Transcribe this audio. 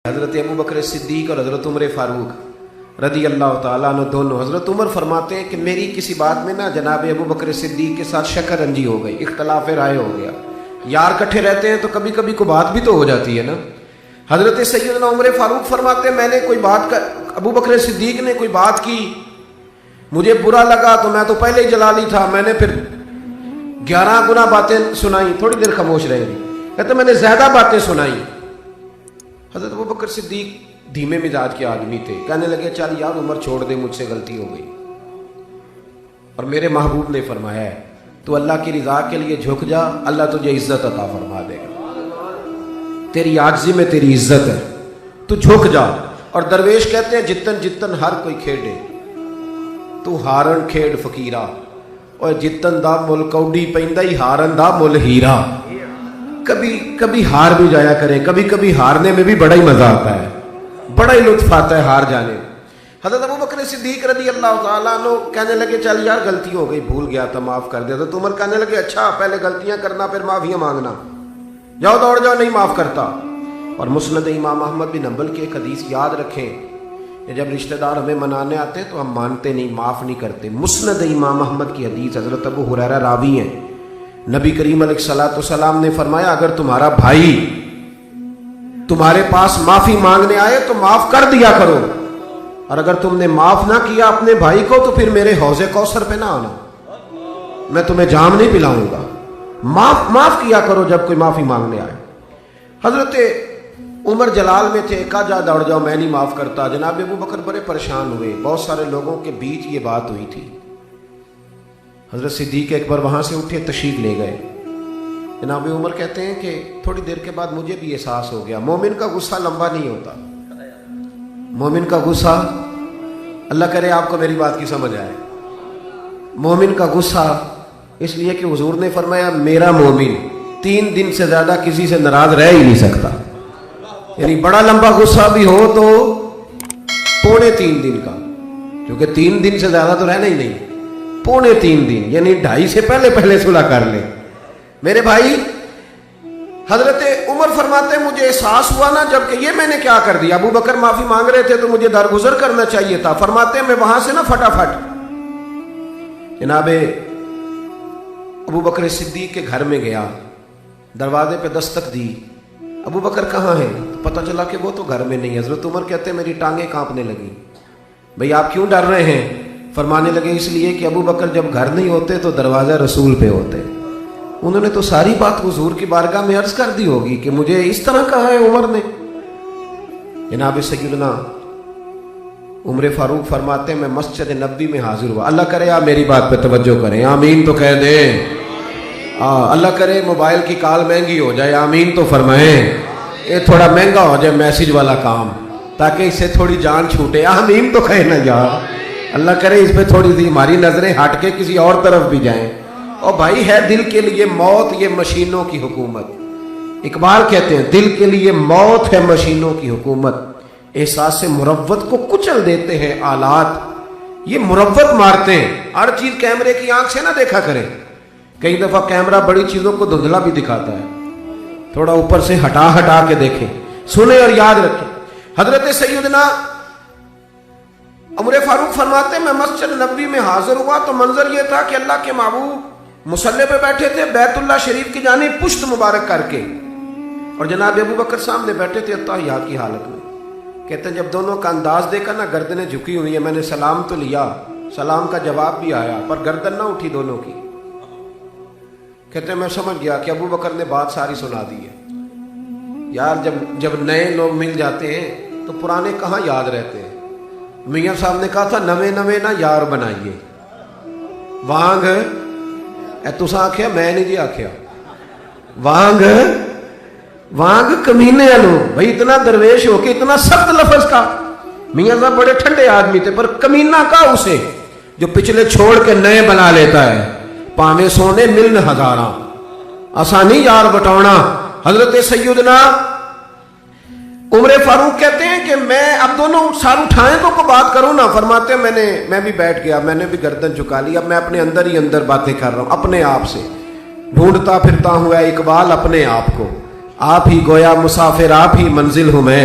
حضرت ابو بکر صدیق اور حضرت عمر فاروق رضی اللہ تعالیٰ عنہ دونوں. حضرت عمر فرماتے ہیں کہ میری کسی بات میں نا جناب ابو بکر صدیق کے ساتھ شکر رنجی ہو گئی, اختلاف رائے ہو گیا. یار کٹھے رہتے ہیں تو کبھی کبھی کوئی بات بھی تو ہو جاتی ہے نا. حضرت سیدنا عمر فاروق فرماتے ہیں میں نے کوئی بات ابو بکر صدیق نے کوئی بات کی, مجھے برا لگا تو میں تو پہلے ہی جلالی تھا, میں نے پھر 11 گنا باتیں سنائی. تھوڑی دیر خاموش رہے گی. کہتے میں نے زیادہ باتیں سنائی. حضرت ابو بکر صدیق دھیمے مزاج کے آدمی تھے, کہنے لگے چل یار عمر چھوڑ دے, مجھ سے غلطی ہو گئی. اور میرے محبوب نے فرمایا ہے تو اللہ کی رضا کے لیے جھک جا, اللہ تجھے عزت عطا فرما دے گا. تیری عاجزی میں تیری عزت ہے, تو جھک جا. اور درویش کہتے ہیں جتن جتن ہر کوئی کھیڑے تو ہارن کھیڑ فقیرہ, اور جتن دا مل کوڈی پیندا ہی ہارن دا مل ہیرا. کبھی کبھی ہار بھی جایا کریں, کبھی کبھی ہارنے میں بھی بڑا ہی مزہ آتا ہے, بڑا ہی لطف آتا ہے ہار جانے میں. حضرت ابو بکر صدیق رضی اللہ تعالیٰ عنہ کہنے لگے چل یار غلطی ہو گئی, بھول گیا تھا, معاف کر دیا. تو عمر کہنے لگے اچھا پہلے غلطیاں کرنا پھر معافیاں مانگنا, جاؤ دوڑ جاؤ, نہیں معاف کرتا. اور مسند امام احمد بن حنبل کی ایک حدیث یاد رکھیں کہ جب رشتہ دار ہمیں منانے آتے ہیں تو ہم مانتے نہیں, معاف نہیں کرتے. مسند امام احمد کی حدیث, حضرت ابو ہریرہ راوی ہیں, نبی کریم علیہ الصلوۃ والسلام نے فرمایا اگر تمہارا بھائی تمہارے پاس معافی مانگنے آئے تو معاف کر دیا کرو, اور اگر تم نے معاف نہ کیا اپنے بھائی کو تو پھر میرے حوض کوثر پہ نہ آنا, میں تمہیں جام نہیں پلاؤں گا. معاف کیا کرو جب کوئی معافی مانگنے آئے. حضرت عمر جلال میں تھے, کہا جا دوڑ جاؤ, میں نہیں معاف کرتا. جناب ابو بکر بڑے پریشان ہوئے, بہت سارے لوگوں کے بیچ یہ بات ہوئی تھی. حضرت صدیق اکبر وہاں سے اٹھے, تشریف لے گئے. جناب عمر کہتے ہیں کہ تھوڑی دیر کے بعد مجھے بھی احساس ہو گیا, مومن کا غصہ لمبا نہیں ہوتا, مومن کا غصہ, اللہ کرے آپ کو میری بات کی سمجھ آئے, مومن کا غصہ اس لیے کہ حضور نے فرمایا میرا مومن 3 دن سے زیادہ کسی سے ناراض رہ ہی نہیں سکتا. یعنی بڑا لمبا غصہ بھی ہو تو 3.25 دن کا, کیونکہ 3 دن سے زیادہ تو رہنا ہی نہیں, 3.25 دن یعنی 2.5 سے پہلے صلح کر لے. میرے بھائی حضرت عمر فرماتے ہیں مجھے احساس ہوا نا جب کہ یہ میں نے کیا کر دیا, ابو بکر معافی مانگ رہے تھے تو مجھے درگزر کرنا چاہیے تھا. فرماتے ہیں میں وہاں سے نا فٹافٹ جناب ابو بکر صدیق کے گھر میں گیا, دروازے پہ دستک دی, ابو بکر کہاں ہیں؟ پتہ چلا کہ وہ تو گھر میں نہیں. حضرت عمر کہتے ہیں میری ٹانگیں کانپنے لگی. بھئی آپ کیوں ڈر رہے ہیں؟ فرمانے لگے اس لیے کہ ابو بکر جب گھر نہیں ہوتے تو دروازہ رسول پہ ہوتے. انہوں نے تو ساری بات حضور کی بارگاہ میں عرض کر دی ہوگی کہ مجھے اس طرح کہا ہے عمر نے. جناب سیدنا عمر فاروق فرماتے ہیں میں مسجد نبوی میں حاضر ہوا. اللہ کرے آپ میری بات پہ توجہ کریں, آمین تو کہہ دیں. اللہ کرے موبائل کی کال مہنگی ہو جائے, آمین تو فرمائیں. یہ تھوڑا مہنگا ہو جائے میسج والا کام, تاکہ اس سے تھوڑی جان چھوٹے, آمین تو کہے نا یار. اللہ کرے اس پہ تھوڑی سی ہماری نظریں ہٹ کے کسی اور طرف بھی جائیں. اور بھائی ہے دل کے لیے موت یہ مشینوں کی حکومت. اقبال کہتے ہیں دل کے لیے موت ہے مشینوں کی حکومت, احساس مروت کو کچل دیتے ہیں آلات. یہ مروت مارتے ہیں, ہر چیز کیمرے کی آنکھ سے نہ دیکھا کریں. کئی دفعہ کیمرہ بڑی چیزوں کو دھندلا بھی دکھاتا ہے, تھوڑا اوپر سے ہٹا کے دیکھیں, سنیں اور یاد رکھیں. حضرت سیدنا عمر فاروق فرماتے ہیں میں مسجد نبوی میں حاضر ہوا تو منظر یہ تھا کہ اللہ کے محبوب مصلی پہ بیٹھے تھے بیت اللہ شریف کی جانب پشت مبارک کر کے, اور جناب ابو بکر سامنے بیٹھے تھے اتحیات کی حالت میں. کہتے ہیں جب دونوں کا انداز دیکھا نا, گردنیں جھکی ہوئی ہیں, میں نے سلام تو لیا, سلام کا جواب بھی آیا, پر گردن نہ اٹھی دونوں کی. کہتے ہیں میں سمجھ گیا کہ ابو بکر نے بات ساری سنا دی ہے. یار جب نئے لوگ مل جاتے ہیں تو پرانے کہاں یاد رہتے ہیں. میاں صاحب نے کہا تھا نویں نہ یار بنائیے. وانگ اے تساں آکھیا, میں نہیں جی آکھیا, وانگ کمینے والو. بھائی اتنا درویش ہو کے اتنا سخت لفظ کا, میاں صاحب بڑے ٹھنڈے آدمی تھے, پر کمینہ کا اسے جو پچھلے چھوڑ کے نئے بنا لیتا ہے. پاویں سونے ملن ہزاراں, آسانی یار بٹاؤنا. حضرت سیدنا عمر فاروق کہتے ہیں کہ میں اب دونوں سار اٹھائیں تو کو بات کروں نا. فرماتے ہیں میں بھی بیٹھ گیا, میں نے بھی گردن جھکا لی. اب میں اپنے اندر ہی اندر باتیں کر رہا ہوں اپنے آپ سے, ڈھونڈتا پھرتا ہوں اقبال اپنے آپ کو. آپ ہی گویا مسافر, آپ ہی منزل ہوں میں.